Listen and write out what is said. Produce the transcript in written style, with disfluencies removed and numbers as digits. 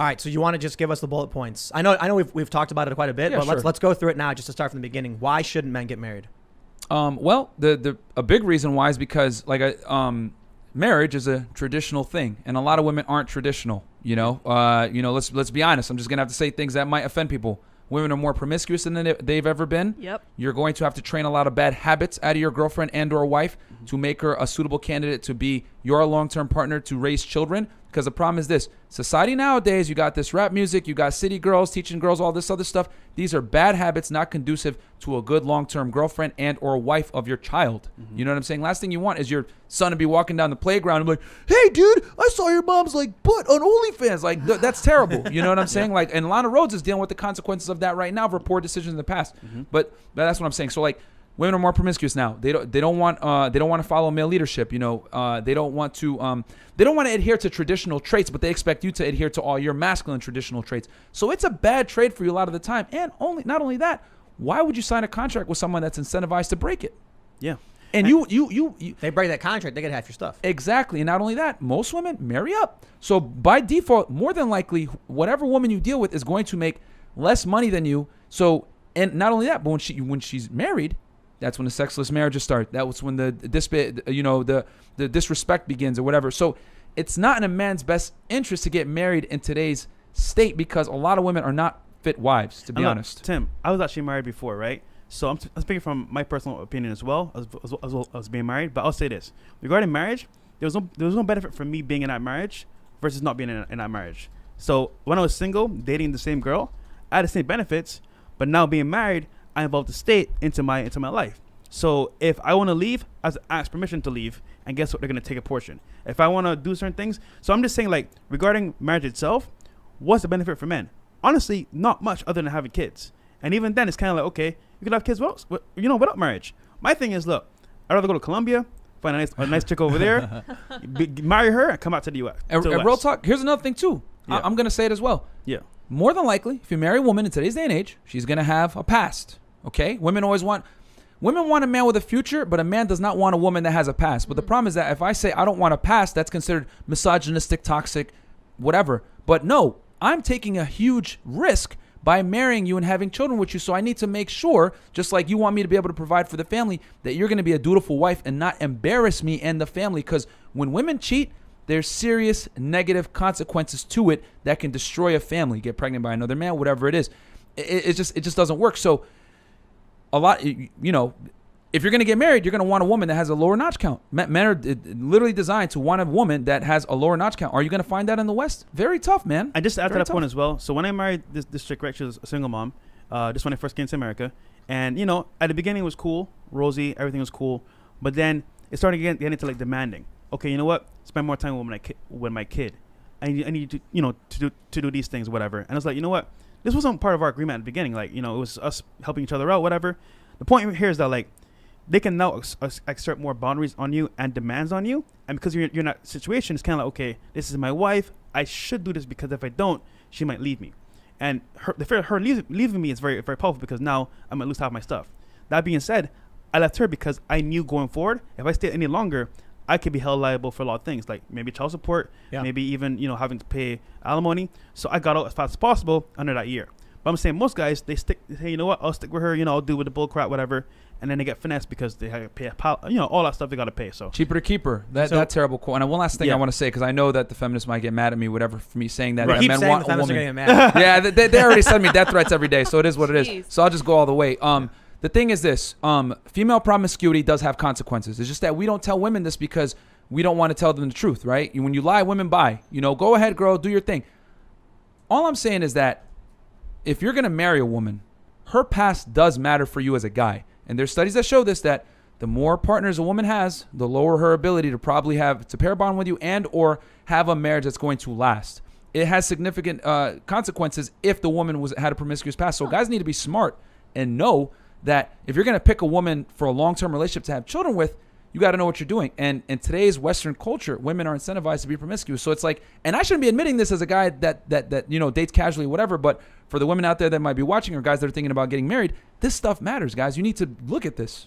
All right, so you want to just give us the bullet points? I know we've talked about it quite a bit, but sure. let's go through it now just to start from the beginning. Why shouldn't men get married? Well, a big reason why is because marriage is a traditional thing, and a lot of women aren't traditional. Let's be honest. I'm just gonna have to say things that might offend people. Women are more promiscuous than they've ever been. Yep. You're going to have to train a lot of bad habits out of your girlfriend and or wife to make her a suitable candidate to be your long-term partner to raise children. Because the problem is this. Society nowadays, you got this rap music, you got city girls teaching girls all this other stuff. These are bad habits, not conducive to a good long-term girlfriend and or wife of your child. You know what I'm saying? Last thing you want is your son to be walking down the playground and be like, hey, dude, I saw your mom's butt on OnlyFans. That's terrible. You know what I'm saying? And Lana Rhoades is dealing with the consequences of that right now for poor decisions in the past. But that's what I'm saying. So women are more promiscuous now. They don't want to follow male leadership. They don't want to adhere to traditional traits, but they expect you to adhere to all your masculine traditional traits. So it's a bad trade for you a lot of the time. And not only that, why would you sign a contract with someone that's incentivized to break it? Yeah. And you they break that contract, they get half your stuff. Exactly. And not only that, most women marry up. So by default, more than likely, whatever woman you deal with is going to make less money than you. So, and not only that, but when she's married, that's when the sexless marriages start. That was when the disrespect begins or whatever. So it's not in a man's best interest to get married in today's state because a lot of women are not fit wives, to be honest. Tim, I was actually married before, right? So I'm speaking from my personal opinion as well as being married. But I'll say this. Regarding marriage, there was no benefit for me being in that marriage versus not being in that marriage. So when I was single, dating the same girl, I had the same benefits. But now being married, I involved the state into my life. So if I want to leave, I ask permission to leave, and guess what? They're gonna take a portion. If I want to do certain things, so I'm just saying, regarding marriage itself, what's the benefit for men? Honestly, not much other than having kids. And even then, it's kind of okay, you could have kids without marriage. My thing is, look, I'd rather go to Colombia, find a nice chick over there, marry her, and come out to the U.S. And real talk. Here's another thing too. Yeah. I'm gonna say it as well. Yeah. More than likely, if you marry a woman in today's day and age, she's going to have a past, okay? Women want a man with a future, but a man does not want a woman that has a past. But the problem is that if I say I don't want a past, that's considered misogynistic, toxic, whatever. But no, I'm taking a huge risk by marrying you and having children with you. So I need to make sure, just like you want me to be able to provide for the family, that you're going to be a dutiful wife and not embarrass me and the family. Because when women cheat, there's serious negative consequences to it that can destroy a family. Get pregnant by another man, whatever it is. It just doesn't work. So if you're going to get married, you're going to want a woman that has a lower notch count. Men are literally designed to want a woman that has a lower notch count. Are you going to find that in the West? Very tough, man. And just to add to Very that tough. point as well, so when I married this chick, right, she was a single mom, just when I first came to America. And, at the beginning it was cool, rosy, everything was cool. But then it started getting into demanding. Okay, you know what? Spend more time with my kid. I need you to do these things, whatever. And I was like, you know what? This wasn't part of our agreement at the beginning. It was us helping each other out, whatever. The point here is that they can now exert more boundaries on you and demands on you. And because you're in that situation, it's kind of okay, this is my wife. I should do this because if I don't, she might leave me. And the fear of her leaving me is very, very powerful because now I'm going to lose half my stuff. That being said, I left her because I knew going forward, if I stayed any longer, I could be held liable for a lot of things, like maybe child support, maybe even, having to pay alimony. So I got out as fast as possible under that year. But I'm saying most guys, they say, you know what, I'll stick with her, I'll do with the bull crap, whatever. And then they get finessed because they have to pay all that stuff they got to pay. So cheaper to keep her. That terrible quote. And one last thing I want to say, because I know that the feminists might get mad at me, whatever, for me saying that. Right. Men want a woman. Get mad. Yeah, they already send me death threats every day, so it is what it is. Jeez. So I'll just go all the way. The thing is this, female promiscuity does have consequences. It's just that we don't tell women this because we don't want to tell them the truth, right? When you lie, women buy. Go ahead, girl, do your thing. All I'm saying is that if you're going to marry a woman, her past does matter for you as a guy. And there's studies that show this, that the more partners a woman has, the lower her ability to probably have to pair bond with you and or have a marriage that's going to last. It has significant consequences if the woman had a promiscuous past. So guys need to be smart and know that if you're going to pick a woman for a long-term relationship to have children with, you got to know what you're doing. And in today's Western culture, women are incentivized to be promiscuous. So it's and I shouldn't be admitting this as a guy that dates casually, whatever, but for the women out there that might be watching or guys that are thinking about getting married, this stuff matters, guys. You need to look at this.